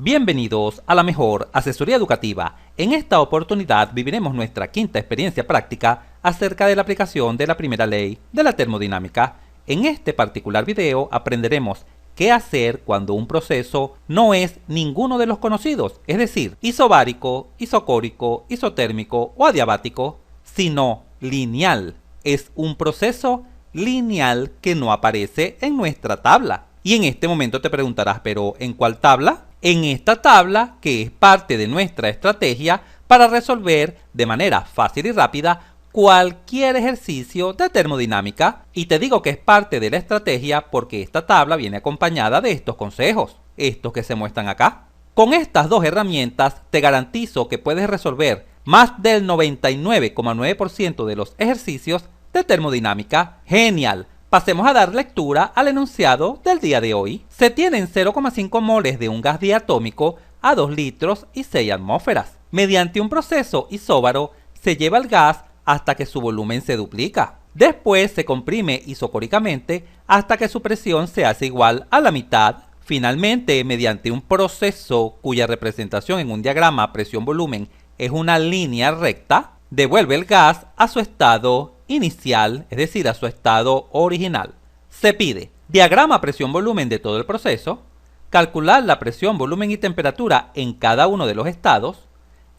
Bienvenidos a la mejor asesoría educativa. En esta oportunidad viviremos nuestra quinta experiencia práctica acerca de la aplicación de la primera ley de la termodinámica. En este particular video aprenderemos qué hacer cuando un proceso no es ninguno de los conocidos, es decir, isobárico, isocórico, isotérmico o adiabático, sino lineal. Es un proceso lineal que no aparece en nuestra tabla. Y en este momento te preguntarás, ¿pero en cuál tabla? En esta tabla, que es parte de nuestra estrategia para resolver de manera fácil y rápida cualquier ejercicio de termodinámica. Y te digo que es parte de la estrategia porque esta tabla viene acompañada de estos consejos, estos que se muestran acá. Con estas dos herramientas te garantizo que puedes resolver más del 99,9% de los ejercicios de termodinámica. ¡Genial! Pasemos a dar lectura al enunciado del día de hoy. Se tienen 0,5 moles de un gas diatómico a 2 litros y 6 atmósferas. Mediante un proceso isóbaro se lleva el gas hasta que su volumen se duplica. Después se comprime isocóricamente hasta que su presión se hace igual a la mitad. Finalmente, mediante un proceso cuya representación en un diagrama presión-volumen es una línea recta, devuelve el gas a su estado inicial, es decir, a su estado original. Se pide diagrama presión-volumen de todo el proceso, calcular la presión, volumen y temperatura en cada uno de los estados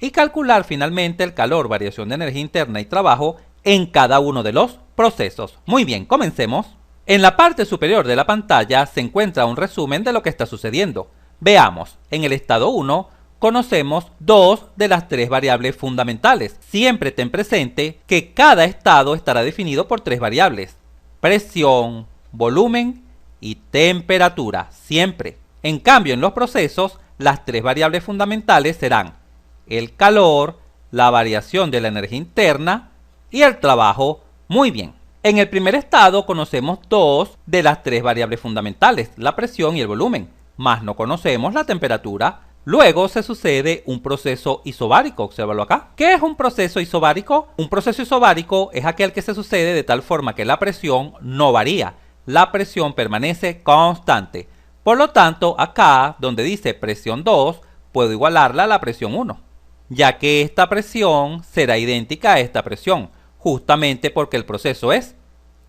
y calcular finalmente el calor, variación de energía interna y trabajo en cada uno de los procesos. Muy bien, comencemos. En la parte superior de la pantalla se encuentra un resumen de lo que está sucediendo. Veamos, en el estado 1 conocemos dos de las tres variables fundamentales. Siempre ten presente que cada estado estará definido por tres variables: presión, volumen y temperatura, siempre. En cambio, en los procesos, las tres variables fundamentales serán el calor, la variación de la energía interna y el trabajo. Muy bien. En el primer estado conocemos dos de las tres variables fundamentales, la presión y el volumen, mas no conocemos la temperatura. Luego se sucede un proceso isobárico, obsérvalo acá. ¿Qué es un proceso isobárico? Un proceso isobárico es aquel que se sucede de tal forma que la presión no varía, la presión permanece constante. Por lo tanto, acá donde dice presión 2, puedo igualarla a la presión 1, ya que esta presión será idéntica a esta presión, justamente porque el proceso es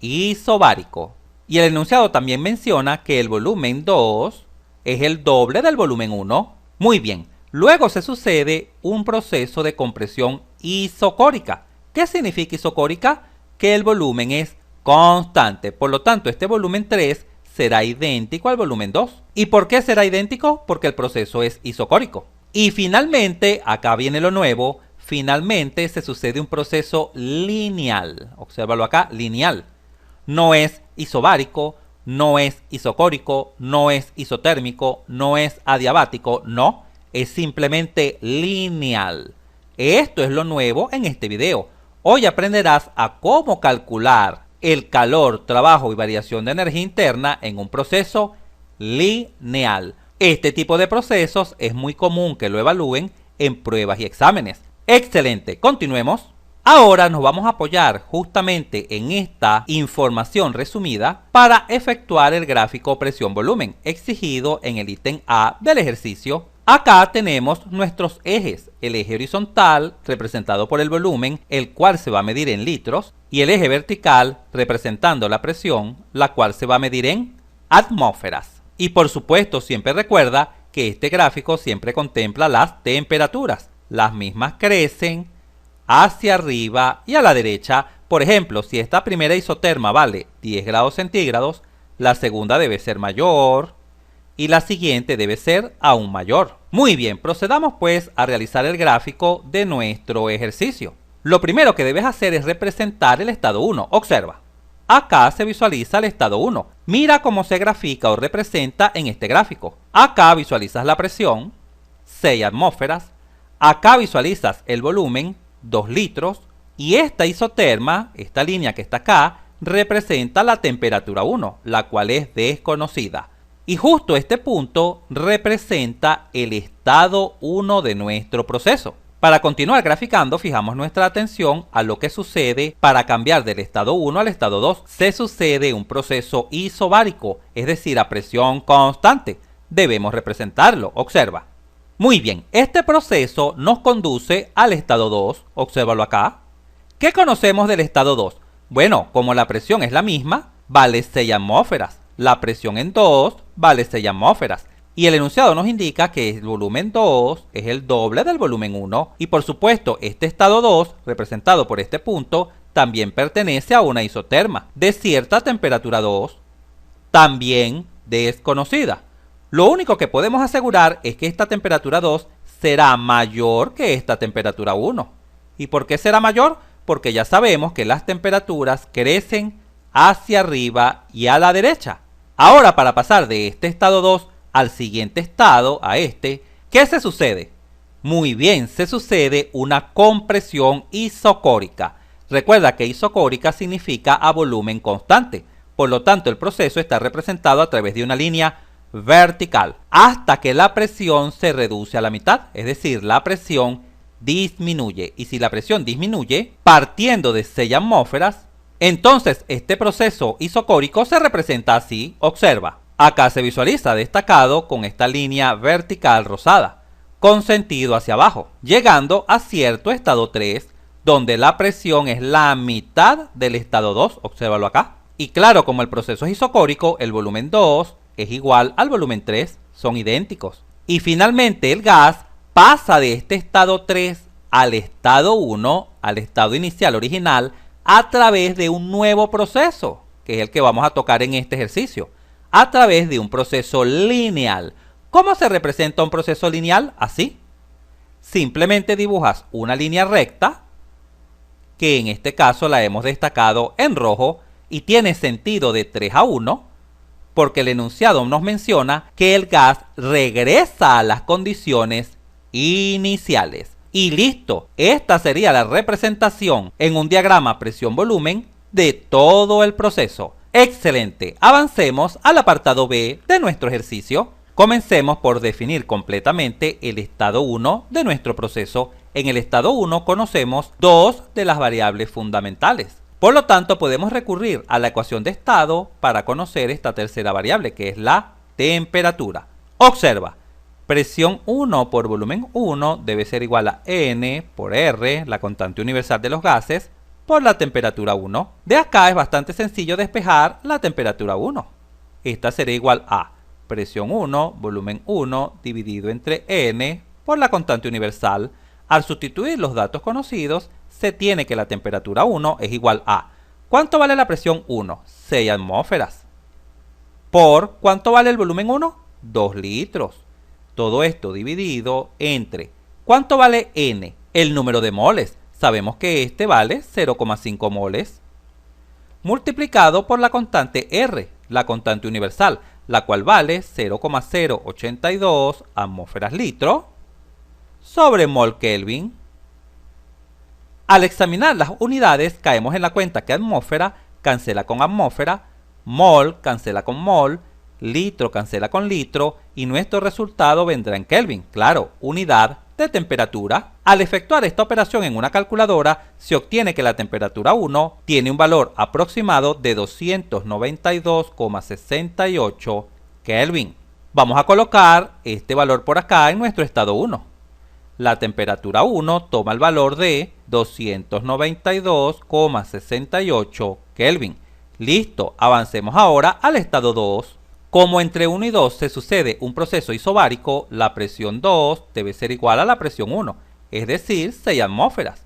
isobárico. Y el enunciado también menciona que el volumen 2 es el doble del volumen 1. Muy bien, luego se sucede un proceso de compresión isocórica. ¿Qué significa isocórica? Que el volumen es constante, por lo tanto este volumen 3 será idéntico al volumen 2. ¿Y por qué será idéntico? Porque el proceso es isocórico. Y finalmente, acá viene lo nuevo, finalmente se sucede un proceso lineal. Obsérvalo acá, lineal. No es isobárico, no es isocórico, no es isotérmico, no es adiabático, no, es simplemente lineal. Esto es lo nuevo en este video. Hoy aprenderás a cómo calcular el calor, trabajo y variación de energía interna en un proceso lineal. Este tipo de procesos es muy común que lo evalúen en pruebas y exámenes. Excelente, continuemos. Ahora nos vamos a apoyar justamente en esta información resumida para efectuar el gráfico presión-volumen exigido en el ítem A del ejercicio. Acá tenemos nuestros ejes, el eje horizontal representado por el volumen, el cual se va a medir en litros, y el eje vertical representando la presión, la cual se va a medir en atmósferas. Y por supuesto siempre recuerda que este gráfico siempre contempla las temperaturas. Las mismas crecen hacia arriba y a la derecha. Por ejemplo, si esta primera isoterma vale 10 grados centígrados, la segunda debe ser mayor y la siguiente debe ser aún mayor. Muy bien, procedamos pues a realizar el gráfico de nuestro ejercicio. Lo primero que debes hacer es representar el estado 1. Observa, acá se visualiza el estado 1. Mira cómo se grafica o representa en este gráfico. Acá visualizas la presión, 6 atmósferas. Acá visualizas el volumen, 2 litros, y esta isoterma, esta línea que está acá, representa la temperatura 1, la cual es desconocida. Y justo este punto representa el estado 1 de nuestro proceso. Para continuar graficando, fijamos nuestra atención a lo que sucede para cambiar del estado 1 al estado 2. Se sucede un proceso isobárico, es decir, a presión constante. Debemos representarlo. Observa. Muy bien, este proceso nos conduce al estado 2, obsérvalo acá. ¿Qué conocemos del estado 2? Bueno, como la presión es la misma, vale 6 atmósferas. La presión en 2 vale 6 atmósferas. Y el enunciado nos indica que el volumen 2 es el doble del volumen 1. Y por supuesto, este estado 2, representado por este punto, también pertenece a una isoterma de cierta temperatura 2, también desconocida. Lo único que podemos asegurar es que esta temperatura 2 será mayor que esta temperatura 1. ¿Y por qué será mayor? Porque ya sabemos que las temperaturas crecen hacia arriba y a la derecha. Ahora, para pasar de este estado 2 al siguiente estado, a este, ¿qué se sucede? Muy bien, se sucede una compresión isocórica. Recuerda que isocórica significa a volumen constante. Por lo tanto, el proceso está representado a través de una línea vertical hasta que la presión se reduce a la mitad, es decir, la presión disminuye. Y si la presión disminuye, partiendo de 6 atmósferas, entonces este proceso isocórico se representa así. Observa, acá se visualiza destacado con esta línea vertical rosada, con sentido hacia abajo, llegando a cierto estado 3, donde la presión es la mitad del estado 2, obsérvalo acá. Y claro, como el proceso es isocórico, el volumen 2 es igual al volumen 3, son idénticos. Y finalmente el gas pasa de este estado 3 al estado 1, al estado inicial original, a través de un nuevo proceso, que es el que vamos a tocar en este ejercicio, a través de un proceso lineal. ¿Cómo se representa un proceso lineal? Así. Simplemente dibujas una línea recta, que en este caso la hemos destacado en rojo, y tiene sentido de 3 a 1, porque el enunciado nos menciona que el gas regresa a las condiciones iniciales. Y listo, esta sería la representación en un diagrama presión-volumen de todo el proceso. Excelente, avancemos al apartado B de nuestro ejercicio. Comencemos por definir completamente el estado 1 de nuestro proceso. En el estado 1 conocemos dos de las variables fundamentales. Por lo tanto, podemos recurrir a la ecuación de estado para conocer esta tercera variable, que es la temperatura. Observa, presión 1 por volumen 1 debe ser igual a N por R, la constante universal de los gases, por la temperatura 1. De acá es bastante sencillo despejar la temperatura 1. Esta será igual a presión 1, volumen 1, dividido entre N por la constante universal. Al sustituir los datos conocidos, se tiene que la temperatura 1 es igual a ¿cuánto vale la presión 1? 6 atmósferas. Por ¿cuánto vale el volumen 1? 2 litros. Todo esto dividido entre ¿cuánto vale N? El número de moles. Sabemos que este vale 0,5 moles. Multiplicado por la constante R, la constante universal, la cual vale 0,082 atmósferas litro sobre mol Kelvin. Al examinar las unidades, caemos en la cuenta que atmósfera cancela con atmósfera, mol cancela con mol, litro cancela con litro y nuestro resultado vendrá en Kelvin, claro, unidad de temperatura. Al efectuar esta operación en una calculadora, se obtiene que la temperatura 1 tiene un valor aproximado de 292,68 Kelvin. Vamos a colocar este valor por acá en nuestro estado 1. La temperatura 1 toma el valor de 292,68 Kelvin. Listo, avancemos ahora al estado 2. Como entre 1 y 2 se sucede un proceso isobárico, la presión 2 debe ser igual a la presión 1, es decir, 6 atmósferas.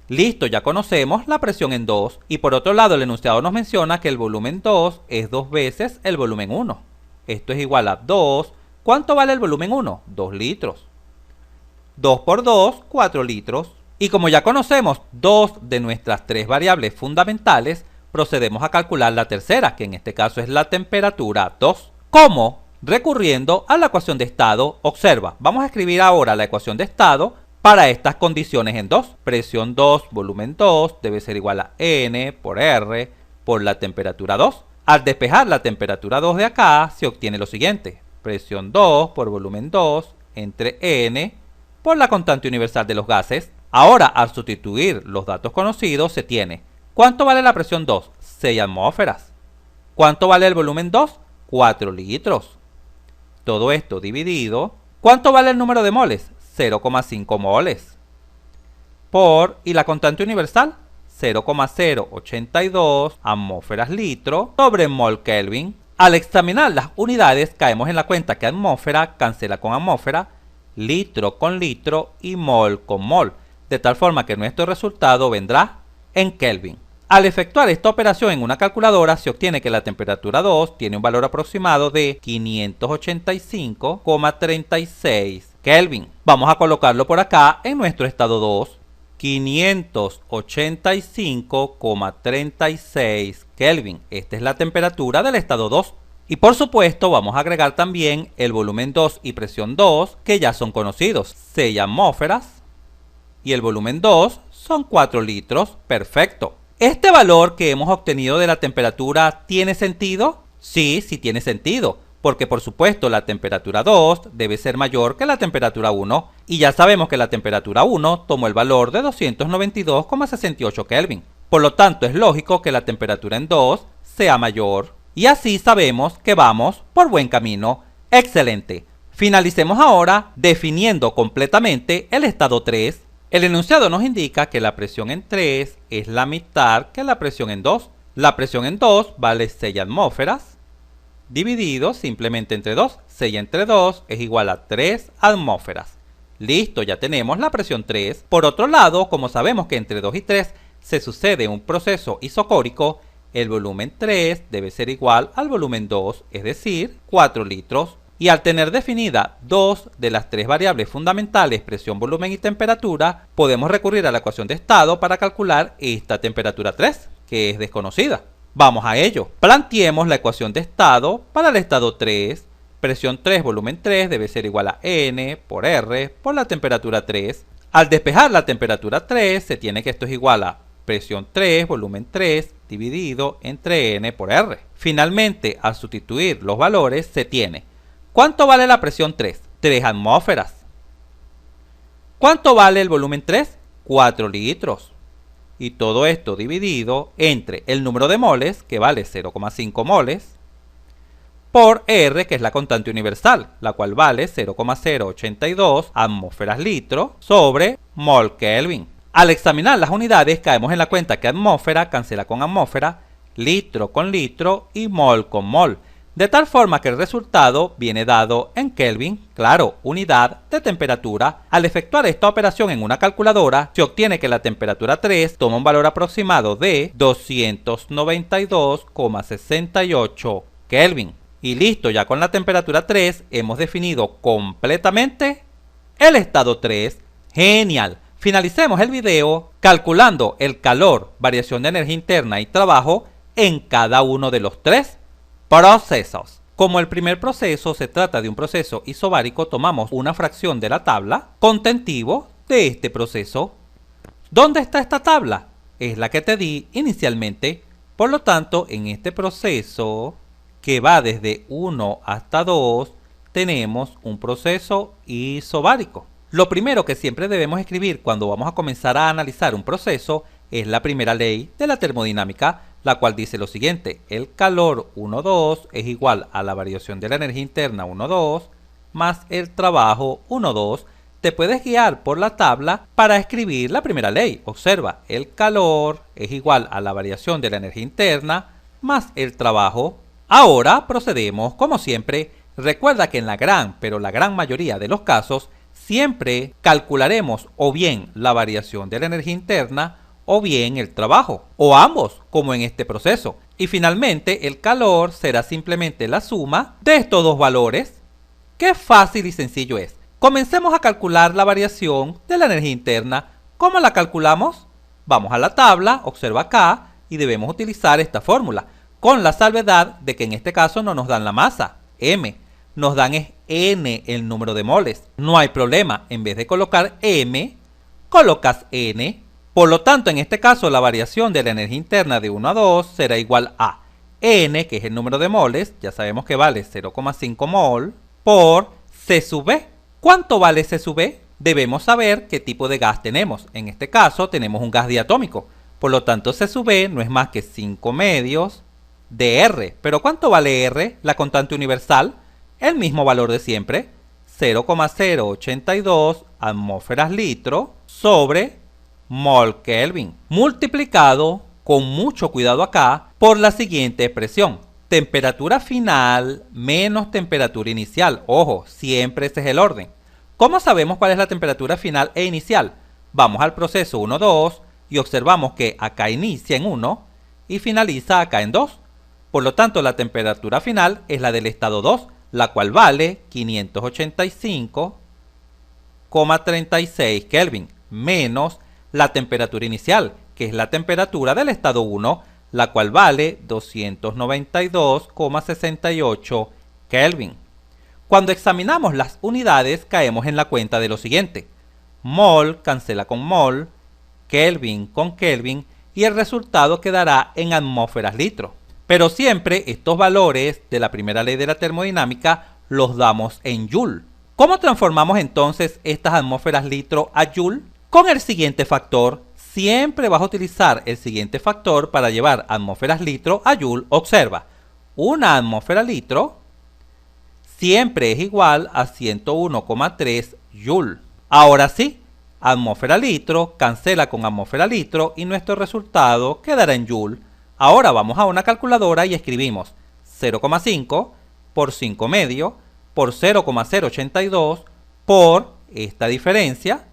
Listo, ya conocemos la presión en 2 y por otro lado el enunciado nos menciona que el volumen 2 es 2 veces el volumen 1. Esto es igual a 2. ¿Cuánto vale el volumen 1? 2 litros. 2 por 2, 4 litros. Y como ya conocemos dos de nuestras tres variables fundamentales, procedemos a calcular la tercera, que en este caso es la temperatura 2. ¿Cómo? Recurriendo a la ecuación de estado. Observa, vamos a escribir ahora la ecuación de estado para estas condiciones en 2. Presión 2, volumen 2 debe ser igual a N por R por la temperatura 2. Al despejar la temperatura 2 de acá, se obtiene lo siguiente. Presión 2 por volumen 2 entre N por la constante universal de los gases. Ahora, al sustituir los datos conocidos, se tiene ¿cuánto vale la presión 2? 6 atmósferas. ¿Cuánto vale el volumen 2? 4 litros. Todo esto dividido ¿Cuánto vale el número de moles? 0,5 moles. Por, y la constante universal, 0,082 atmósferas litro sobre mol Kelvin. Al examinar las unidades, caemos en la cuenta que atmósfera cancela con atmósfera, litro con litro y mol con mol, de tal forma que nuestro resultado vendrá en Kelvin. Al efectuar esta operación en una calculadora, se obtiene que la temperatura 2 tiene un valor aproximado de 585,36 Kelvin. Vamos a colocarlo por acá en nuestro estado 2. 585,36 Kelvin. Esta es la temperatura del estado 2. Y por supuesto vamos a agregar también el volumen 2 y presión 2, que ya son conocidos, 6 atmósferas, y el volumen 2 son 4 litros. Perfecto. ¿Este valor que hemos obtenido de la temperatura tiene sentido? Sí, sí tiene sentido, porque por supuesto la temperatura 2 debe ser mayor que la temperatura 1, y ya sabemos que la temperatura 1 tomó el valor de 292,68 Kelvin. Por lo tanto, es lógico que la temperatura en 2 sea mayor, y así sabemos que vamos por buen camino. ¡Excelente! Finalicemos ahora definiendo completamente el estado 3. El enunciado nos indica que la presión en 3 es la mitad que la presión en 2. La presión en 2 vale 6 atmósferas, dividido simplemente entre 2. 6 entre 2 es igual a 3 atmósferas. Listo, ya tenemos la presión 3. Por otro lado, como sabemos que entre 2 y 3 se sucede un proceso isocórico, el volumen 3 debe ser igual al volumen 2, es decir, 4 litros. Y al tener definida dos de las tres variables fundamentales, presión, volumen y temperatura, podemos recurrir a la ecuación de estado para calcular esta temperatura 3, que es desconocida. Vamos a ello. Planteemos la ecuación de estado para el estado 3. Presión 3, volumen 3 debe ser igual a N por R por la temperatura 3. Al despejar la temperatura 3, se tiene que esto es igual a presión 3, volumen 3, dividido entre N por R. Finalmente, al sustituir los valores, se tiene: ¿cuánto vale la presión 3? 3 atmósferas. ¿Cuánto vale el volumen 3? 4 litros. Y todo esto dividido entre el número de moles, que vale 0,5 moles, por R, que es la constante universal, la cual vale 0,082 atmósferas litro sobre mol Kelvin. Al examinar las unidades, caemos en la cuenta que atmósfera cancela con atmósfera, litro con litro y mol con mol, de tal forma que el resultado viene dado en Kelvin, claro, unidad de temperatura. Al efectuar esta operación en una calculadora, se obtiene que la temperatura 3 toma un valor aproximado de 292,68 Kelvin. Y listo, ya con la temperatura 3 hemos definido completamente el estado 3. ¡Genial! Finalicemos el video calculando el calor, variación de energía interna y trabajo en cada uno de los tres procesos. Como el primer proceso se trata de un proceso isobárico, tomamos una fracción de la tabla contentivo de este proceso. ¿Dónde está esta tabla? Es la que te di inicialmente. Por lo tanto, en este proceso que va desde 1 hasta 2, tenemos un proceso isobárico. Lo primero que siempre debemos escribir cuando vamos a comenzar a analizar un proceso es la primera ley de la termodinámica, la cual dice lo siguiente: el calor 1,2 es igual a la variación de la energía interna 1,2 más el trabajo 1,2. Te puedes guiar por la tabla para escribir la primera ley. Observa, el calor es igual a la variación de la energía interna más el trabajo. Ahora procedemos como siempre. Recuerda que en la gran mayoría de los casos siempre calcularemos o bien la variación de la energía interna o bien el trabajo, o ambos, como en este proceso. Y finalmente, el calor será simplemente la suma de estos dos valores. ¡Qué fácil y sencillo es! Comencemos a calcular la variación de la energía interna. ¿Cómo la calculamos? Vamos a la tabla, observa acá, y debemos utilizar esta fórmula, con la salvedad de que en este caso no nos dan la masa, M. Nos dan es N, el número de moles. No hay problema, en vez de colocar M, colocas N. Por lo tanto, en este caso, la variación de la energía interna de 1 a 2 será igual a N, que es el número de moles, ya sabemos que vale 0,5 mol, por C sub B. ¿Cuánto vale C sub B? Debemos saber qué tipo de gas tenemos. En este caso, tenemos un gas diatómico. Por lo tanto, C sub B no es más que 5 medios de R. ¿Pero cuánto vale R, la constante universal? El mismo valor de siempre, 0,082 atmósferas litro sobre mol Kelvin, multiplicado, con mucho cuidado acá, por la siguiente expresión. Temperatura final menos temperatura inicial. Ojo, siempre ese es el orden. ¿Cómo sabemos cuál es la temperatura final e inicial? Vamos al proceso 1-2 y observamos que acá inicia en 1 y finaliza acá en 2. Por lo tanto, la temperatura final es la del estado 2, la cual vale 585,36 Kelvin, menos la temperatura inicial, que es la temperatura del estado 1, la cual vale 292,68 Kelvin. Cuando examinamos las unidades, caemos en la cuenta de lo siguiente. Mol cancela con mol, Kelvin con Kelvin, y el resultado quedará en atmósferas litro. Pero siempre estos valores de la primera ley de la termodinámica los damos en Joule. ¿Cómo transformamos entonces estas atmósferas litro a Joule? Con el siguiente factor. Siempre vas a utilizar el siguiente factor para llevar atmósferas litro a Joule. Observa, una atmósfera litro siempre es igual a 101,3 Joule. Ahora sí, atmósfera litro cancela con atmósfera litro y nuestro resultado quedará en Joule. Ahora vamos a una calculadora y escribimos 0,5 por 5 medio por 0,082 por esta diferencia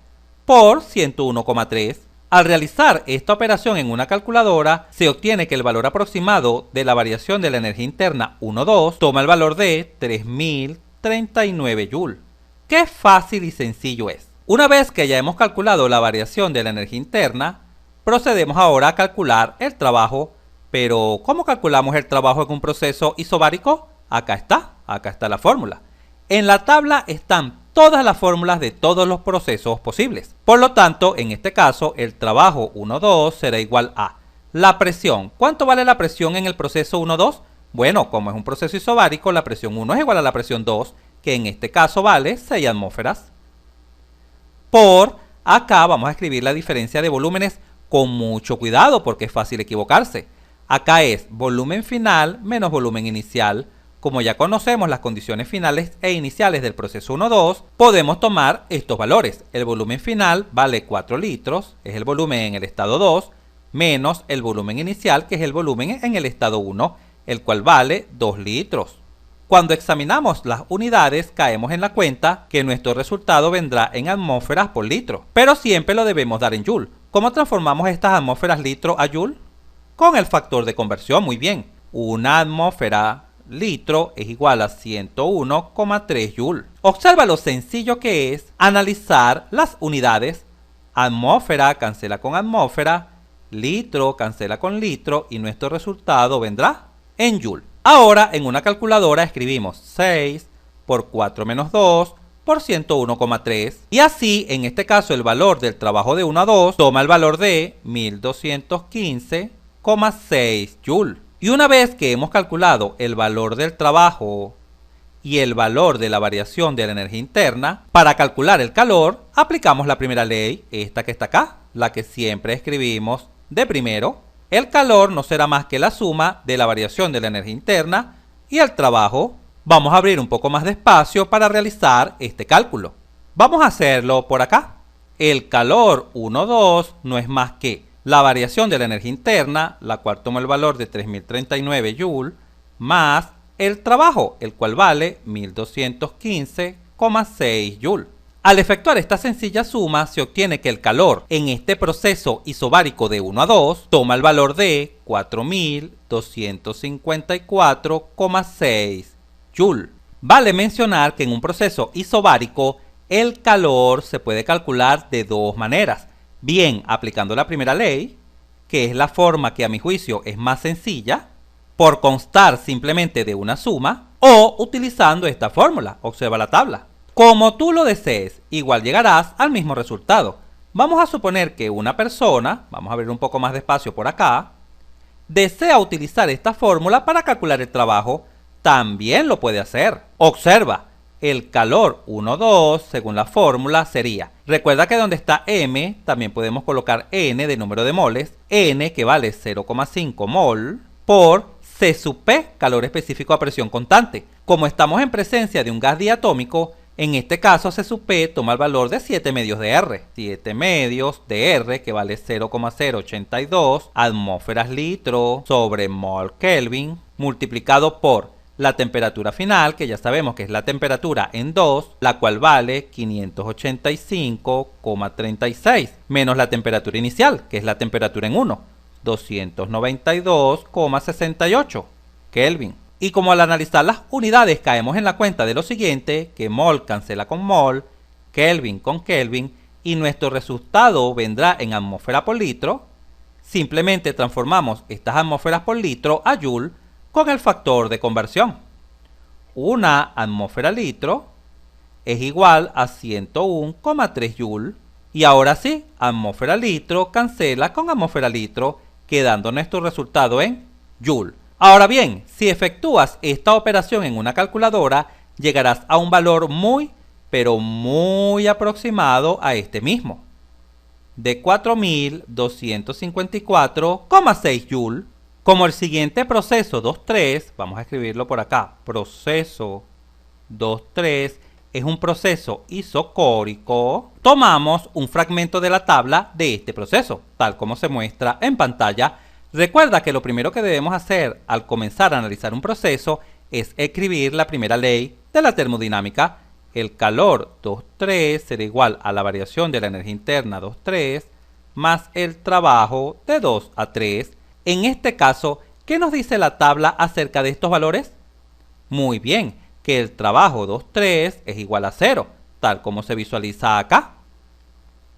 por 101,3. Al realizar esta operación en una calculadora, se obtiene que el valor aproximado de la variación de la energía interna 1,2 toma el valor de 3039 Joule. ¡Qué fácil y sencillo es! Una vez que ya hemos calculado la variación de la energía interna, procedemos ahora a calcular el trabajo. Pero, ¿cómo calculamos el trabajo en un proceso isobárico? Acá está la fórmula. En la tabla están todas las fórmulas de todos los procesos posibles. Por lo tanto, en este caso, el trabajo 1,2 será igual a la presión. ¿Cuánto vale la presión en el proceso 1,2? Bueno, como es un proceso isobárico, la presión 1 es igual a la presión 2, que en este caso vale 6 atmósferas. Por acá vamos a escribir la diferencia de volúmenes con mucho cuidado porque es fácil equivocarse. Acá es volumen final menos volumen inicial. Como ya conocemos las condiciones finales e iniciales del proceso 1,2, podemos tomar estos valores. El volumen final vale 4 litros, es el volumen en el estado 2, menos el volumen inicial, que es el volumen en el estado 1, el cual vale 2 litros. Cuando examinamos las unidades, caemos en la cuenta que nuestro resultado vendrá en atmósferas por litro, pero siempre lo debemos dar en Joule. ¿Cómo transformamos estas atmósferas litro a Joule? Con el factor de conversión, muy bien. Una atmósfera litro es igual a 101,3 Joule. Observa lo sencillo que es analizar las unidades. Atmósfera cancela con atmósfera, litro cancela con litro y nuestro resultado vendrá en Joule. Ahora en una calculadora escribimos 6 por 4 menos 2 por 101,3 y así en este caso el valor del trabajo de 1 a 2 toma el valor de 1215,6 Joule. Y una vez que hemos calculado el valor del trabajo y el valor de la variación de la energía interna, para calcular el calor aplicamos la primera ley, esta que está acá, la que siempre escribimos de primero. El calor no será más que la suma de la variación de la energía interna y el trabajo. Vamos a abrir un poco más de espacio para realizar este cálculo. Vamos a hacerlo por acá. El calor 1,2 no es más que la variación de la energía interna, la cual toma el valor de 3039 Joule, más el trabajo, el cual vale 1215,6 Joule. Al efectuar esta sencilla suma, se obtiene que el calor en este proceso isobárico de 1 a 2 toma el valor de 4254,6 Joule. Vale mencionar que en un proceso isobárico, el calor se puede calcular de dos maneras. Bien, aplicando la primera ley, que es la forma que a mi juicio es más sencilla, por constar simplemente de una suma, o utilizando esta fórmula, observa la tabla. Como tú lo desees, igual llegarás al mismo resultado. Vamos a suponer que una persona, vamos a abrir un poco más de espacio por acá, desea utilizar esta fórmula para calcular el trabajo, también lo puede hacer. Observa, el calor 1,2 según la fórmula sería, recuerda que donde está M también podemos colocar N de número de moles, N que vale 0,5 mol por C sub P, calor específico a presión constante. Como estamos en presencia de un gas diatómico, En este caso, C sub P toma el valor de 7 medios de R. 7 medios de R, que vale 0,082 atmósferas litro sobre mol Kelvin, multiplicado por la temperatura final, que ya sabemos que es la temperatura en 2, la cual vale 585,36, menos la temperatura inicial, que es la temperatura en 1, 292,68 Kelvin. Y como al analizar las unidades caemos en la cuenta de lo siguiente, que mol cancela con mol, Kelvin con Kelvin, y nuestro resultado vendrá en atmósfera por litro, simplemente transformamos estas atmósferas por litro a joule con el factor de conversión. Una atmósfera litro es igual a 101,3 joule. Y ahora sí, atmósfera litro cancela con atmósfera litro, quedando nuestro resultado en joule. Ahora bien, si efectúas esta operación en una calculadora, llegarás a un valor muy, pero muy aproximado a este mismo, de 4254,6 joule. Como el siguiente proceso 2.3, vamos a escribirlo por acá, proceso 2.3 es un proceso isocórico, tomamos un fragmento de la tabla de este proceso, tal como se muestra en pantalla. Recuerda que lo primero que debemos hacer al comenzar a analizar un proceso es escribir la primera ley de la termodinámica. El calor 2.3 será igual a la variación de la energía interna 2.3 más el trabajo de 2 a 3. En este caso, ¿qué nos dice la tabla acerca de estos valores? Muy bien, que el trabajo 2.3 es igual a 0, tal como se visualiza acá.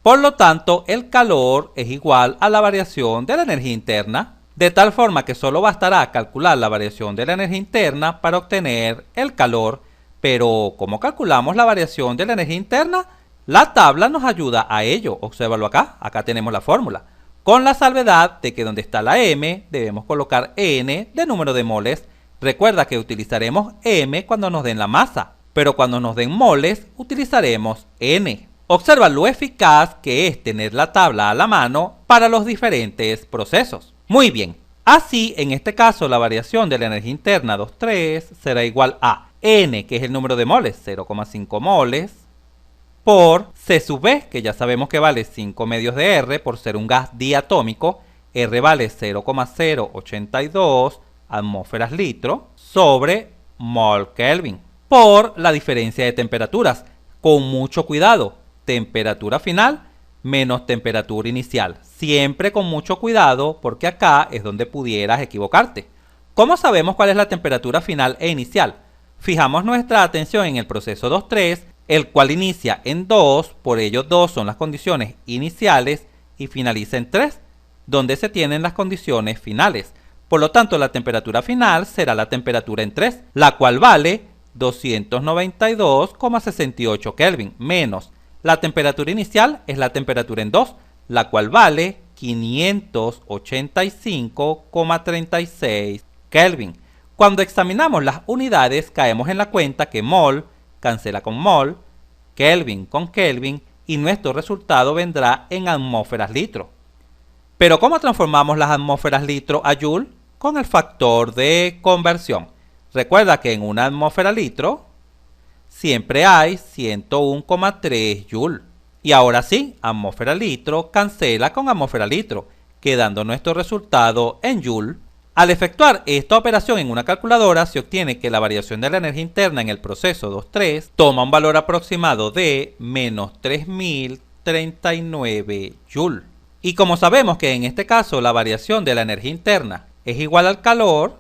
Por lo tanto, el calor es igual a la variación de la energía interna, de tal forma que solo bastará calcular la variación de la energía interna para obtener el calor. Pero, ¿cómo calculamos la variación de la energía interna? La tabla nos ayuda a ello. Obsérvalo acá, acá tenemos la fórmula. Con la salvedad de que donde está la M, debemos colocar N de número de moles. Recuerda que utilizaremos M cuando nos den la masa, pero cuando nos den moles, utilizaremos N. Observa lo eficaz que es tener la tabla a la mano para los diferentes procesos. Muy bien, así en este caso la variación de la energía interna 2.3 será igual a N, que es el número de moles, 0,5 moles, por C sub B, que ya sabemos que vale 5 medios de R por ser un gas diatómico, R vale 0,082 atmósferas litro, sobre mol Kelvin, por la diferencia de temperaturas. Con mucho cuidado, temperatura final menos temperatura inicial. Siempre con mucho cuidado porque acá es donde pudieras equivocarte. ¿Cómo sabemos cuál es la temperatura final e inicial? Fijamos nuestra atención en el proceso 2.3, el cual inicia en 2, por ello 2 son las condiciones iniciales, y finaliza en 3, donde se tienen las condiciones finales. Por lo tanto, la temperatura final será la temperatura en 3, la cual vale 292,68 Kelvin, menos la temperatura inicial es la temperatura en 2, la cual vale 585,36 Kelvin. Cuando examinamos las unidades, caemos en la cuenta que mol cancela con mol, Kelvin con Kelvin, y nuestro resultado vendrá en atmósferas litro. Pero ¿cómo transformamos las atmósferas litro a joule? Con el factor de conversión. Recuerda que en una atmósfera litro siempre hay 101,3 joule. Y ahora sí, atmósfera litro cancela con atmósfera litro, quedando nuestro resultado en joule. Al efectuar esta operación en una calculadora, se obtiene que la variación de la energía interna en el proceso 2.3 toma un valor aproximado de menos 3039 joule. Y como sabemos que en este caso la variación de la energía interna es igual al calor,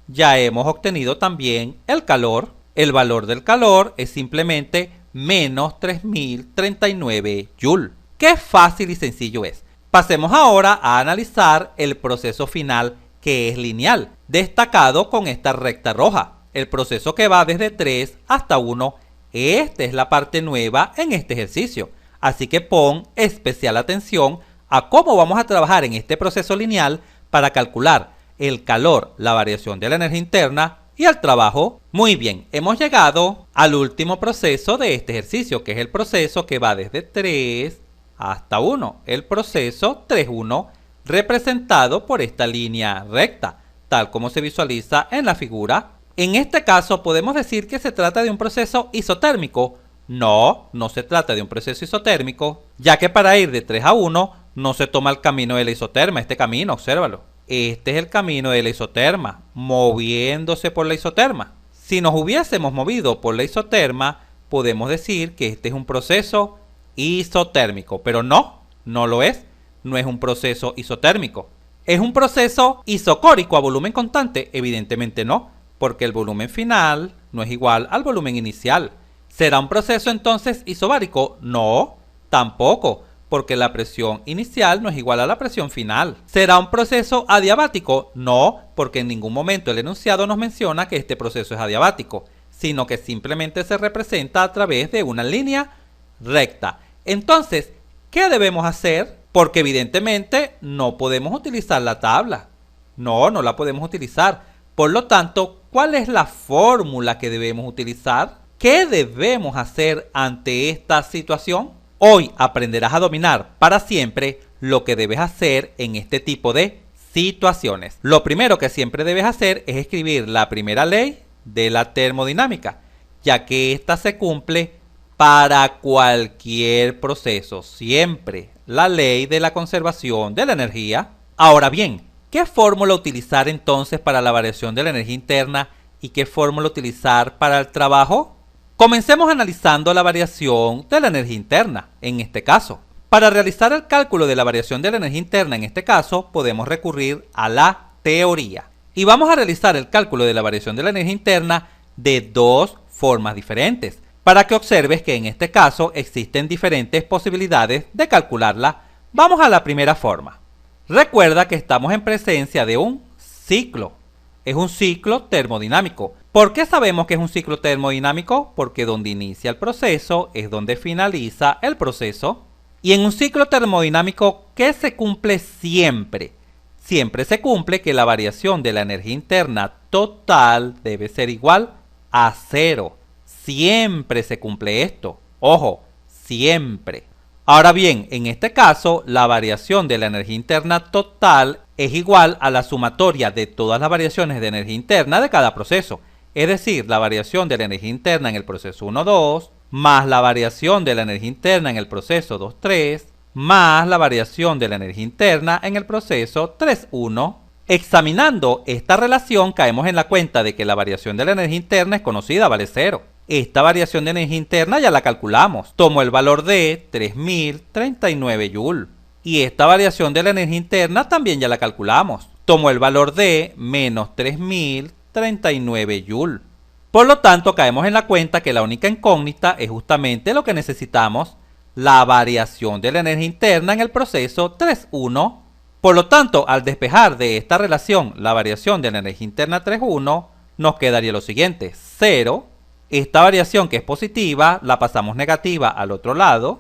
ya hemos obtenido también el calor. El valor del calor es simplemente menos 3039 joule. ¡Qué fácil y sencillo es! Pasemos ahora a analizar el proceso final, que es lineal, destacado con esta recta roja. El proceso que va desde 3 hasta 1. Esta es la parte nueva en este ejercicio. Así que pon especial atención a cómo vamos a trabajar en este proceso lineal para calcular el calor, la variación de la energía interna y el trabajo. Muy bien, hemos llegado al último proceso de este ejercicio, que es el proceso que va desde 3 hasta 1. El proceso 3.1, representado por esta línea recta, tal como se visualiza en la figura. En este caso podemos decir que se trata de un proceso isotérmico. No, no se trata de un proceso isotérmico, ya que para ir de 3 a 1 no se toma el camino de la isoterma, este camino, obsérvalo. Este es el camino de la isoterma, moviéndose por la isoterma. Si nos hubiésemos movido por la isoterma, podemos decir que este es un proceso isotérmico, pero no lo es. No es un proceso isotérmico. ¿Es un proceso isocórico a volumen constante? Evidentemente no, porque el volumen final no es igual al volumen inicial. ¿Será un proceso entonces isobárico? No, tampoco, porque la presión inicial no es igual a la presión final. ¿Será un proceso adiabático? No, porque en ningún momento el enunciado nos menciona que este proceso es adiabático, sino que simplemente se representa a través de una línea recta. Entonces, ¿qué debemos hacer? Porque evidentemente no podemos utilizar la tabla. No la podemos utilizar. Por lo tanto, ¿cuál es la fórmula que debemos utilizar? ¿Qué debemos hacer ante esta situación? Hoy aprenderás a dominar para siempre lo que debes hacer en este tipo de situaciones. Lo primero que siempre debes hacer es escribir la primera ley de la termodinámica, ya que esta se cumple para cualquier proceso, siempre la ley de la conservación de la energía. Ahora bien, ¿qué fórmula utilizar entonces para la variación de la energía interna y qué fórmula utilizar para el trabajo? Comencemos analizando la variación de la energía interna, en este caso. Para realizar el cálculo de la variación de la energía interna, en este caso, podemos recurrir a la teoría. Y vamos a realizar el cálculo de la variación de la energía interna de dos formas diferentes, para que observes que en este caso existen diferentes posibilidades de calcularla. Vamos a la primera forma. Recuerda que estamos en presencia de un ciclo. Es un ciclo termodinámico. ¿Por qué sabemos que es un ciclo termodinámico? Porque donde inicia el proceso es donde finaliza el proceso. Y en un ciclo termodinámico, ¿qué se cumple siempre? Siempre se cumple que la variación de la energía interna total debe ser igual a 0. Siempre se cumple esto. Ojo, siempre. Ahora bien, en este caso, la variación de la energía interna total es igual a la sumatoria de todas las variaciones de energía interna de cada proceso. Es decir, la variación de la energía interna en el proceso 1,2, más la variación de la energía interna en el proceso 2,3, más la variación de la energía interna en el proceso 3,1. Examinando esta relación, caemos en la cuenta de que la variación de la energía interna es conocida, vale 0. Esta variación de energía interna ya la calculamos. Tomo el valor de 3039 Joule. Y esta variación de la energía interna también ya la calculamos. Tomo el valor de menos 3039 Joule. Por lo tanto, caemos en la cuenta que la única incógnita es justamente lo que necesitamos, la variación de la energía interna en el proceso 3,1. Por lo tanto, al despejar de esta relación la variación de la energía interna 3,1, nos quedaría lo siguiente, 0. Esta variación que es positiva la pasamos negativa al otro lado.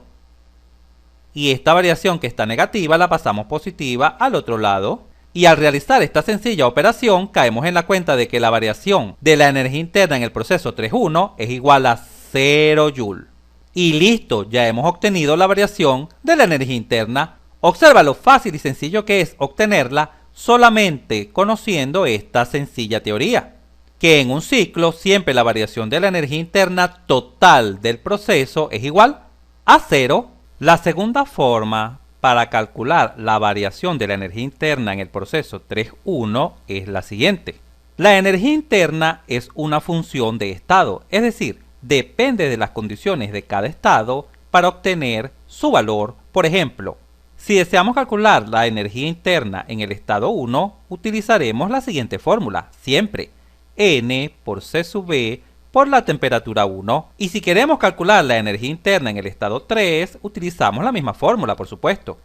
Y esta variación que está negativa la pasamos positiva al otro lado. Y al realizar esta sencilla operación caemos en la cuenta de que la variación de la energía interna en el proceso 3,1 es igual a 0 Joule. Y listo, ya hemos obtenido la variación de la energía interna. Observa lo fácil y sencillo que es obtenerla solamente conociendo esta sencilla teoría, que en un ciclo siempre la variación de la energía interna total del proceso es igual a 0. La segunda forma para calcular la variación de la energía interna en el proceso 3,1 es la siguiente. La energía interna es una función de estado, es decir, depende de las condiciones de cada estado para obtener su valor. Por ejemplo, si deseamos calcular la energía interna en el estado 1, utilizaremos la siguiente fórmula, siempre N por C sub V por la temperatura 1. Y si queremos calcular la energía interna en el estado 3, utilizamos la misma fórmula, por supuesto.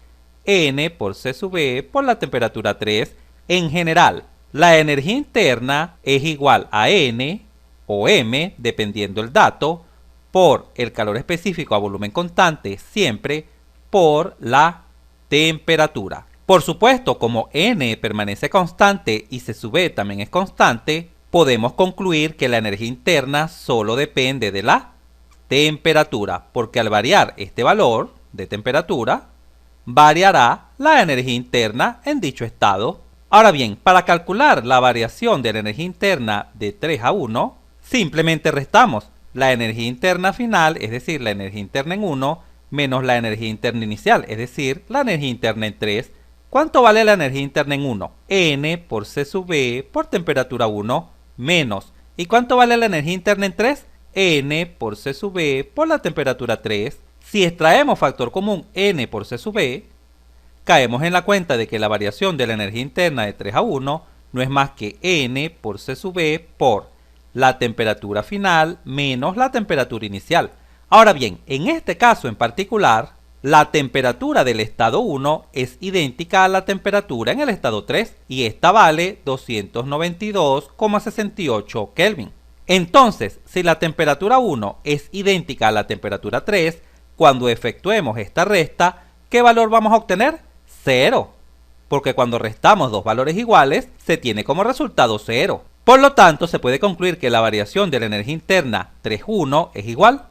N por C sub V por la temperatura 3. En general, la energía interna es igual a N o M, dependiendo el dato, por el calor específico a volumen constante, siempre por la temperatura. Por supuesto, como N permanece constante y C sub V también es constante, podemos concluir que la energía interna solo depende de la temperatura, porque al variar este valor de temperatura, variará la energía interna en dicho estado. Ahora bien, para calcular la variación de la energía interna de 3 a 1, simplemente restamos la energía interna final, es decir, la energía interna en 1, menos la energía interna inicial, es decir, la energía interna en 3. ¿Cuánto vale la energía interna en 1? N por C sub B por temperatura 1 menos. ¿Y cuánto vale la energía interna en 3? N por C sub B por la temperatura 3. Si extraemos factor común N por C sub B, caemos en la cuenta de que la variación de la energía interna de 3 a 1 no es más que N por C sub B por la temperatura final menos la temperatura inicial. Ahora bien, en este caso en particular, la temperatura del estado 1 es idéntica a la temperatura en el estado 3 y esta vale 292,68 Kelvin. Entonces, si la temperatura 1 es idéntica a la temperatura 3, cuando efectuemos esta resta, ¿qué valor vamos a obtener? 0, porque cuando restamos dos valores iguales, se tiene como resultado 0. Por lo tanto, se puede concluir que la variación de la energía interna 3,1 es igual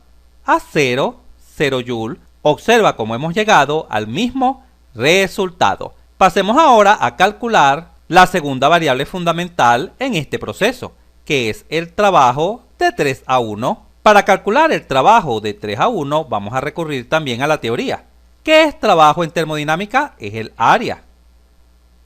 a 0 Joule. Observa cómo hemos llegado al mismo resultado. Pasemos ahora a calcular la segunda variable fundamental en este proceso, que es el trabajo de 3 a 1. Para calcular el trabajo de 3 a 1 vamos a recurrir también a la teoría. ¿Qué es trabajo en termodinámica? Es el área.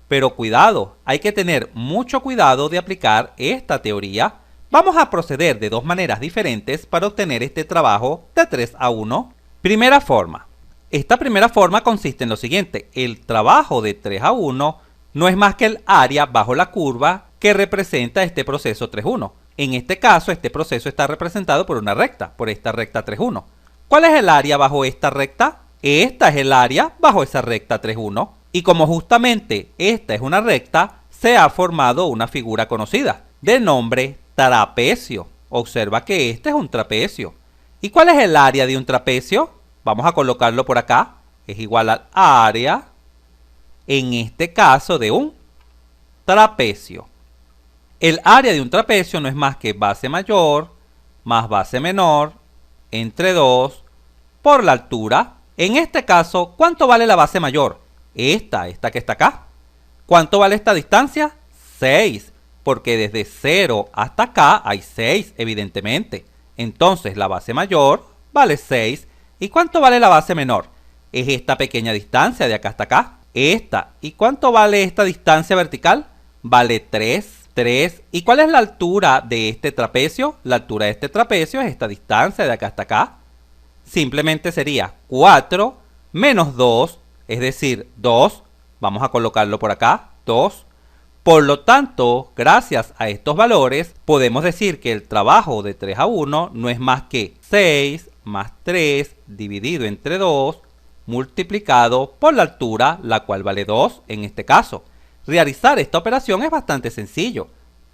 Pero cuidado, hay que tener mucho cuidado de aplicar esta teoría. Vamos a proceder de dos maneras diferentes para obtener este trabajo de 3 a 1. Primera forma. Esta primera forma consiste en lo siguiente. El trabajo de 3 a 1 no es más que el área bajo la curva que representa este proceso 3,1. En este caso, este proceso está representado por una recta, por esta recta 3,1. ¿Cuál es el área bajo esta recta? Esta es el área bajo esa recta 3,1. Y como justamente esta es una recta, se ha formado una figura conocida de nombre trapecio. Observa que este es un trapecio. ¿Y cuál es el área de un trapecio? Vamos a colocarlo por acá. Es igual al área, en este caso, de un trapecio. El área de un trapecio no es más que base mayor más base menor entre 2 por la altura. En este caso, ¿cuánto vale la base mayor? Esta que está acá. ¿Cuánto vale esta distancia? 6, porque desde 0 hasta acá hay 6, evidentemente. Entonces la base mayor vale 6. ¿Y cuánto vale la base menor? Es esta pequeña distancia de acá hasta acá. Esta. ¿Y cuánto vale esta distancia vertical? Vale 3. ¿Y cuál es la altura de este trapecio? La altura de este trapecio es esta distancia de acá hasta acá. Simplemente sería 4 menos 2, es decir, 2. Vamos a colocarlo por acá, 2. Por lo tanto, gracias a estos valores, podemos decir que el trabajo de 3 a 1 no es más que 6 más 3 dividido entre 2 multiplicado por la altura, la cual vale 2 en este caso. Realizar esta operación es bastante sencillo.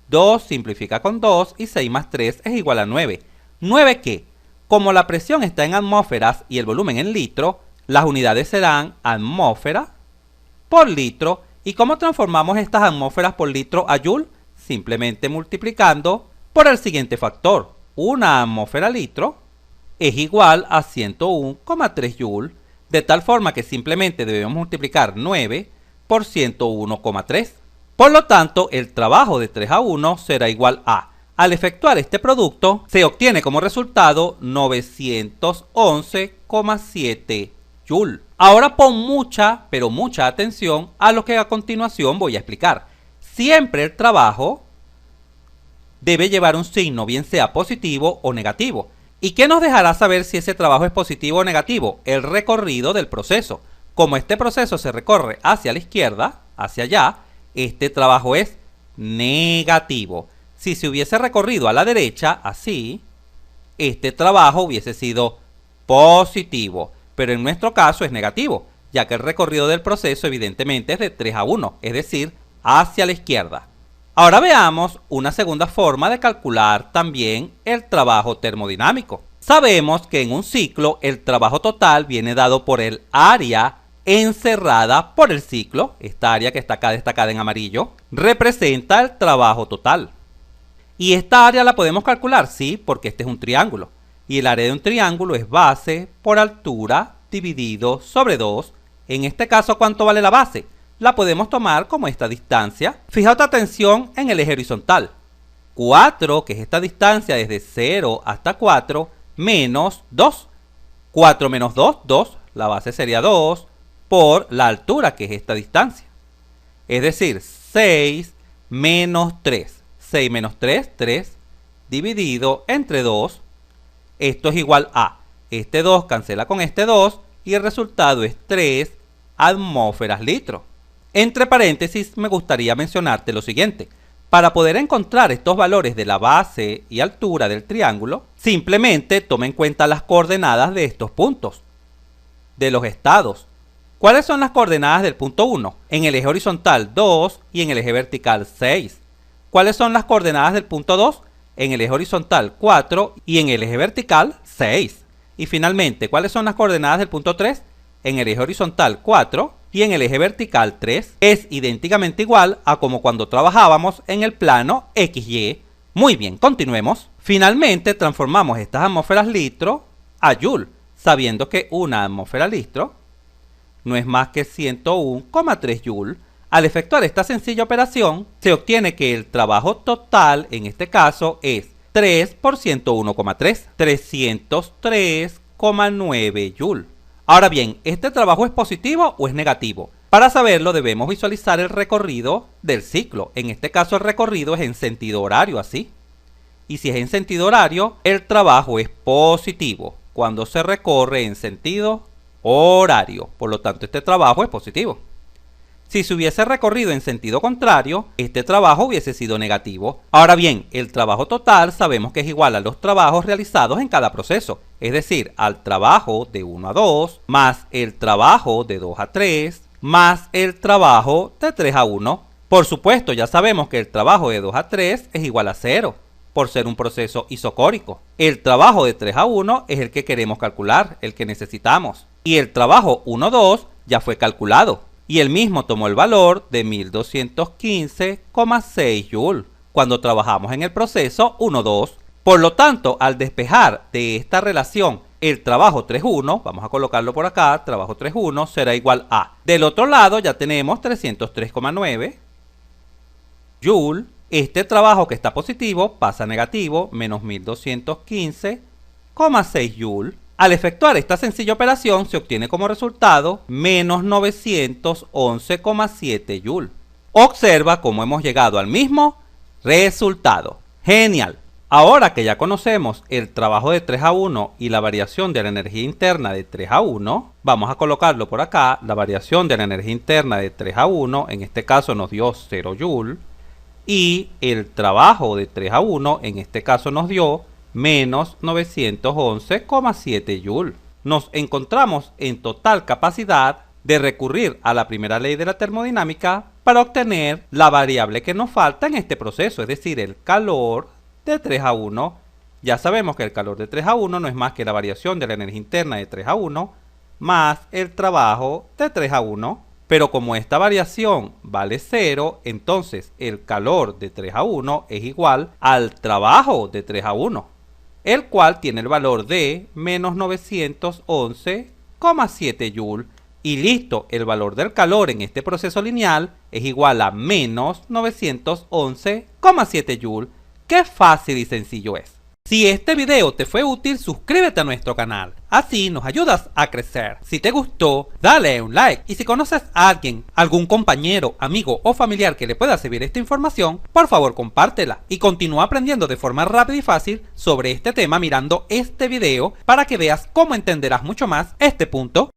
2 simplifica con 2 y 6 más 3 es igual a 9. ¿9 qué? Como la presión está en atmósferas y el volumen en litro, las unidades serán atmósfera por litro. ¿Y cómo transformamos estas atmósferas por litro a joule? Simplemente multiplicando por el siguiente factor. Una atmósfera litro es igual a 101,3 joule, de tal forma que simplemente debemos multiplicar 9 por 101,3. Por lo tanto, el trabajo de 3 a 1 será igual a, al efectuar este producto, se obtiene como resultado 911,7 joule. Ahora pon mucha, pero mucha atención a lo que a continuación voy a explicar. Siempre el trabajo debe llevar un signo, bien sea positivo o negativo. ¿Y qué nos dejará saber si ese trabajo es positivo o negativo? El recorrido del proceso. Como este proceso se recorre hacia la izquierda, hacia allá, este trabajo es negativo. Si se hubiese recorrido a la derecha, así, este trabajo hubiese sido positivo. Pero en nuestro caso es negativo, ya que el recorrido del proceso evidentemente es de 3 a 1, es decir, hacia la izquierda. Ahora veamos una segunda forma de calcular también el trabajo termodinámico. Sabemos que en un ciclo el trabajo total viene dado por el área encerrada por el ciclo. Esta área que está acá destacada en amarillo representa el trabajo total. ¿Y esta área la podemos calcular? Sí, porque este es un triángulo. Y el área de un triángulo es base por altura dividido sobre 2. En este caso, ¿cuánto vale la base? La podemos tomar como esta distancia. Fija tu atención en el eje horizontal. 4, que es esta distancia desde 0 hasta 4, menos 2. 4 menos 2, 2. La base sería 2 por la altura, que es esta distancia. Es decir, 6 menos 3. 6 menos 3, 3, dividido entre 2. Esto es igual a, este 2 cancela con este 2 y el resultado es 3 atmósferas litros. Entre paréntesis, me gustaría mencionarte lo siguiente. Para poder encontrar estos valores de la base y altura del triángulo, simplemente toma en cuenta las coordenadas de estos puntos, de los estados. ¿Cuáles son las coordenadas del punto 1? En el eje horizontal 2 y en el eje vertical 6. ¿Cuáles son las coordenadas del punto 2? En el eje horizontal 4 y en el eje vertical 6. Y finalmente, ¿cuáles son las coordenadas del punto 3? En el eje horizontal 4 y en el eje vertical 3. Es idénticamente igual a como cuando trabajábamos en el plano XY. Muy bien, continuemos. Finalmente transformamos estas atmósferas litro a joule, sabiendo que una atmósfera litro no es más que 101,3 joule. Al efectuar esta sencilla operación, se obtiene que el trabajo total, en este caso, es 3 por 101,3, 303,9 joule. Ahora bien, ¿este trabajo es positivo o es negativo? Para saberlo debemos visualizar el recorrido del ciclo. En este caso el recorrido es en sentido horario, así. Y si es en sentido horario, el trabajo es positivo cuando se recorre en sentido horario. Por lo tanto, este trabajo es positivo. Si se hubiese recorrido en sentido contrario, este trabajo hubiese sido negativo. Ahora bien, el trabajo total sabemos que es igual a los trabajos realizados en cada proceso, es decir, al trabajo de 1 a 2, más el trabajo de 2 a 3, más el trabajo de 3 a 1. Por supuesto, ya sabemos que el trabajo de 2 a 3 es igual a 0, por ser un proceso isocórico. El trabajo de 3 a 1 es el que queremos calcular, el que necesitamos. Y el trabajo 1 a 2 ya fue calculado. Y el mismo tomó el valor de 1215,6 joule cuando trabajamos en el proceso 1-2. Por lo tanto, al despejar de esta relación el trabajo 3-1, vamos a colocarlo por acá, trabajo 3-1 será igual a, del otro lado ya tenemos 303,9 joule. Este trabajo que está positivo pasa a negativo, menos 1215,6 joule. Al efectuar esta sencilla operación se obtiene como resultado menos 911,7 joule. Observa cómo hemos llegado al mismo resultado. ¡Genial! Ahora que ya conocemos el trabajo de 3 a 1 y la variación de la energía interna de 3 a 1, vamos a colocarlo por acá. La variación de la energía interna de 3 a 1, en este caso nos dio 0 joule. Y el trabajo de 3 a 1, en este caso nos dio menos 911,7 joule. Nos encontramos en total capacidad de recurrir a la primera ley de la termodinámica para obtener la variable que nos falta en este proceso, es decir, el calor de 3 a 1. Ya sabemos que el calor de 3 a 1 no es más que la variación de la energía interna de 3 a 1 más el trabajo de 3 a 1. Pero como esta variación vale 0, entonces el calor de 3 a 1 es igual al trabajo de 3 a 1. El cual tiene el valor de menos 911,7 joule. Y listo, el valor del calor en este proceso lineal es igual a menos 911,7 joule. ¡Qué fácil y sencillo es! Si este video te fue útil, suscríbete a nuestro canal. Así nos ayudas a crecer. Si te gustó, dale un like. Y si conoces a alguien, algún compañero, amigo o familiar que le pueda servir esta información, por favor compártela. Y continúa aprendiendo de forma rápida y fácil sobre este tema mirando este video para que veas cómo entenderás mucho más este punto